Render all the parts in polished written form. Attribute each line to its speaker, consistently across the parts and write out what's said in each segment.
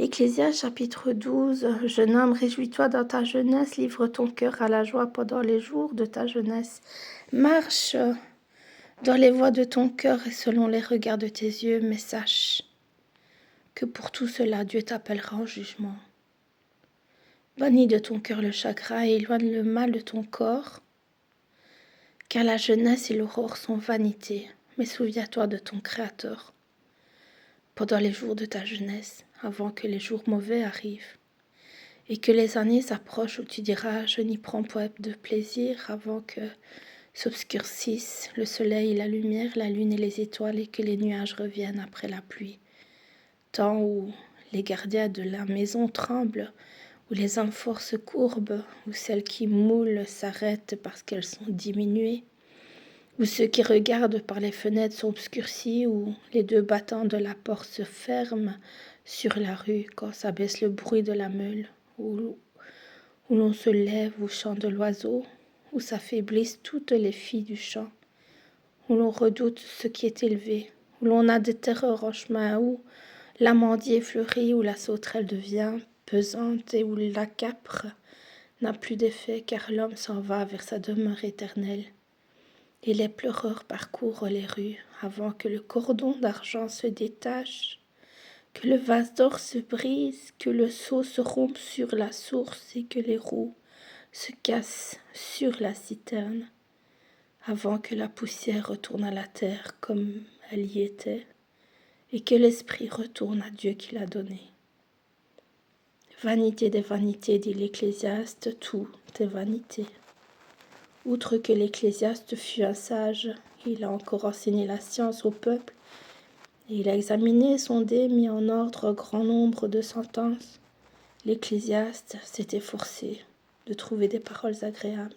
Speaker 1: Ecclésiaste chapitre 12. Jeune homme, réjouis-toi dans ta jeunesse, livre ton cœur à la joie pendant les jours de ta jeunesse. Marche dans les voies de ton cœur et selon les regards de tes yeux, mais sache que pour tout cela, Dieu t'appellera en jugement. Bannis de ton cœur le chagrin et éloigne le mal de ton corps, car la jeunesse et l'aurore sont vanité, mais souviens-toi de ton Créateur pendant les jours de ta jeunesse, avant que les jours mauvais arrivent, et que les années s'approchent où tu diras « je n'y prends point de plaisir » avant que s'obscurcissent le soleil, la lumière, la lune et les étoiles, et que les nuages reviennent après la pluie. Temps où les gardiens de la maison tremblent, où les amphores se courbent, où celles qui moulent s'arrêtent parce qu'elles sont diminuées, où ceux qui regardent par les fenêtres sont obscurcis, où les deux battants de la porte se ferment sur la rue quand s'abaisse le bruit de la meule, où l'on se lève au chant de l'oiseau, où s'affaiblissent toutes les filles du champ, où l'on redoute ce qui est élevé, où l'on a des terreurs en chemin, où l'amandier fleurit, où la sauterelle devient pesante et où la capre n'a plus d'effet car l'homme s'en va vers sa demeure éternelle. Et les pleureurs parcourent les rues avant que le cordon d'argent se détache, que le vase d'or se brise, que le seau se rompe sur la source et que les roues se cassent sur la citerne, avant que la poussière retourne à la terre comme elle y était, et que l'esprit retourne à Dieu qui l'a donné. Vanité des vanités, dit l'Ecclésiaste, tout est vanité. Outre que l'Ecclésiaste fut un sage, il a encore enseigné la science au peuple, et il a examiné, sondé, mis en ordre un grand nombre de sentences. L'Ecclésiaste s'est efforcé de trouver des paroles agréables.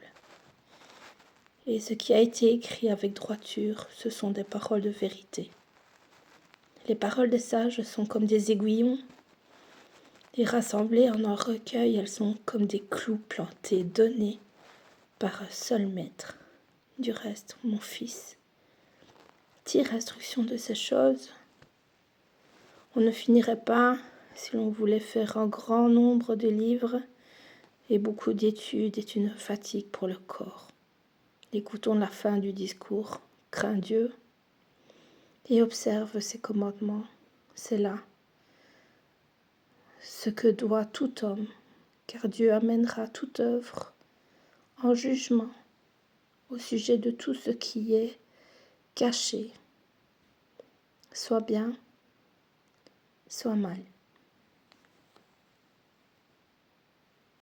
Speaker 1: Et ce qui a été écrit avec droiture, ce sont des paroles de vérité. Les paroles des sages sont comme des aiguillons, et rassemblées en un recueil, elles sont comme des clous plantés, donnés par un seul maître. Du reste, mon fils, tire instruction de ces choses. On ne finirait pas si l'on voulait faire un grand nombre de livres, et beaucoup d'études est une fatigue pour le corps. Écoutons la fin du discours. Crains Dieu et observe ses commandements. C'est là ce que doit tout homme, car Dieu amènera toute œuvre en jugement au sujet de tout ce qui est caché, soit bien, soit mal.